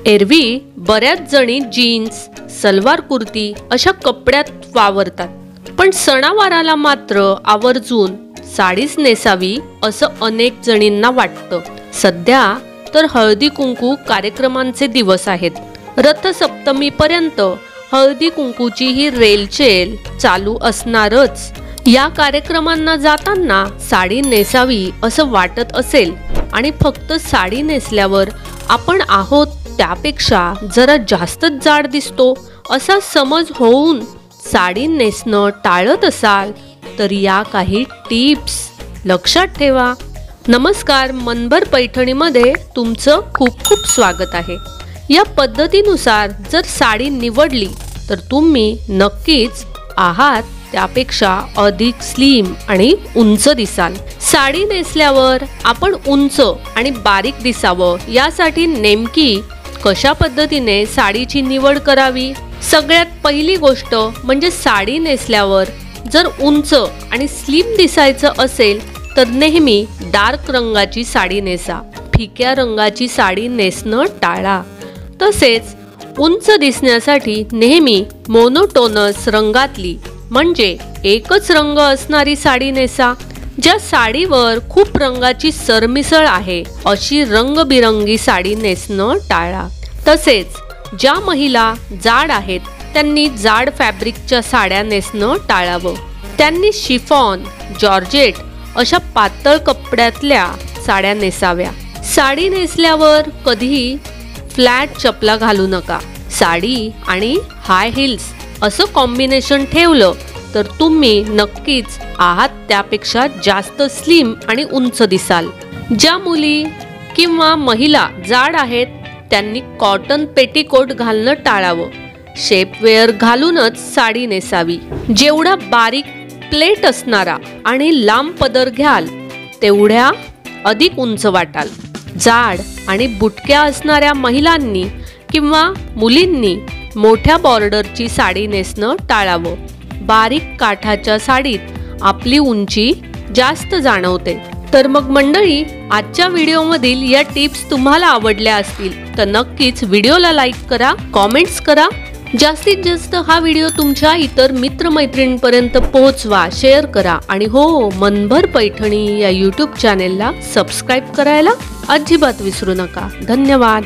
एरवी बऱ्याच जणी जीन्स, सलवार कुर्ती अशा कपड्यात वावरतात, पण सणावाराला मात्र आवर्जून साडीच नेसावी असं अनेक जणींना वाटतं. सध्या तर हळदी कुंकू कार्यक्रमांचे दिवस आहेत. रथसप्तमीपर्यंत हळदी कुंकूची ही रेलचेल चालू असणारच. या कार्यक्रमांना जाताना साडी नेसावी असं वाटत असेल आणि फक्त साडी नेसल्यावर आपण आहोत त्यापेक्षा जरा जास्तच जाड दिसतो असा समज होऊन साडी नेसणं टाळत असाल तर या काही टिप्स लक्षात ठेवा. नमस्कार, मनभर पैठणीमध्ये तुमचं खूप खूप स्वागत आहे. या पद्धतीनुसार जर साडी निवडली तर तुम्ही नक्कीच आहात त्यापेक्षा अधिक स्लिम आणि उंच दिसाल. साडी नेसल्यावर आपण उंच आणि बारीक दिसावं यासाठी नेमकी कशा पद्धतीने साडीची निवड करावी? सगळ्यात पहिली गोष्ट म्हणजे साडी नेसल्यावर जर उंच आणि स्लिम दिसायचं असेल तर नेहमी डार्क रंगाची साडी नेसा. फिक्या रंगाची साडी नेसणं टाळा. तसेच उंच दिसण्यासाठी नेहमी मोनोटोनस रंगातली म्हणजे एकच रंग असणारी साडी नेसा. ज्या साडीवर खूप रंगाची सरमिसळ आहे अशी रंगबिरंगी साडी नेसणं टाळा. तसेच ज्या महिला जाड आहेत त्यांनी जाड फॅब्रिकच्या साड्या नेसणं टाळावं. त्यांनी शिफॉन, जॉर्जेट अशा पातळ कपड्यातल्या साड्या नेसाव्या. साडी नेसल्यावर कधीही फ्लॅट चपला घालू नका. साडी आणि हाय हिल्स असं कॉम्बिनेशन ठेवलं तर तुम्ही नक्कीच आहात त्यापेक्षा जास्त स्लिम आणि उंच दिसाल. ज्या मुली किंवा महिला जाड आहेत त्यांनी कॉटन पेटीकोट घालणं टाळावं. शेपवेअर घालूनच साडी नेसावी. जेवढा बारीक प्लेट असणारा आणि लांब पदर घ्याल तेवढ्या अधिक उंच वाटाल. जाड आणि बुटक्या असणाऱ्या महिलांनी किंवा मुलींनी मोठ्या बॉर्डरची साडी नेसणं टाळावं. बारीक काठाच्या साडीत आपली उंची जास्त जाणवते. तर मग मंडळी, आजच्या व्हिडिओमधील या टिप्स तुम्हाला आवडल्या असतील तर नक्कीच व्हिडिओला लाईक करा, कॉमेंट्स करा. जास्तीत जास्त हा व्हिडिओ तुमच्या इतर मित्रमैत्रिणींपर्यंत पोहोचवा, शेअर करा आणि हो, मनभर पैठणी या यूट्यूब चॅनेलला सबस्क्राईब करायला अजिबात विसरू नका. धन्यवाद.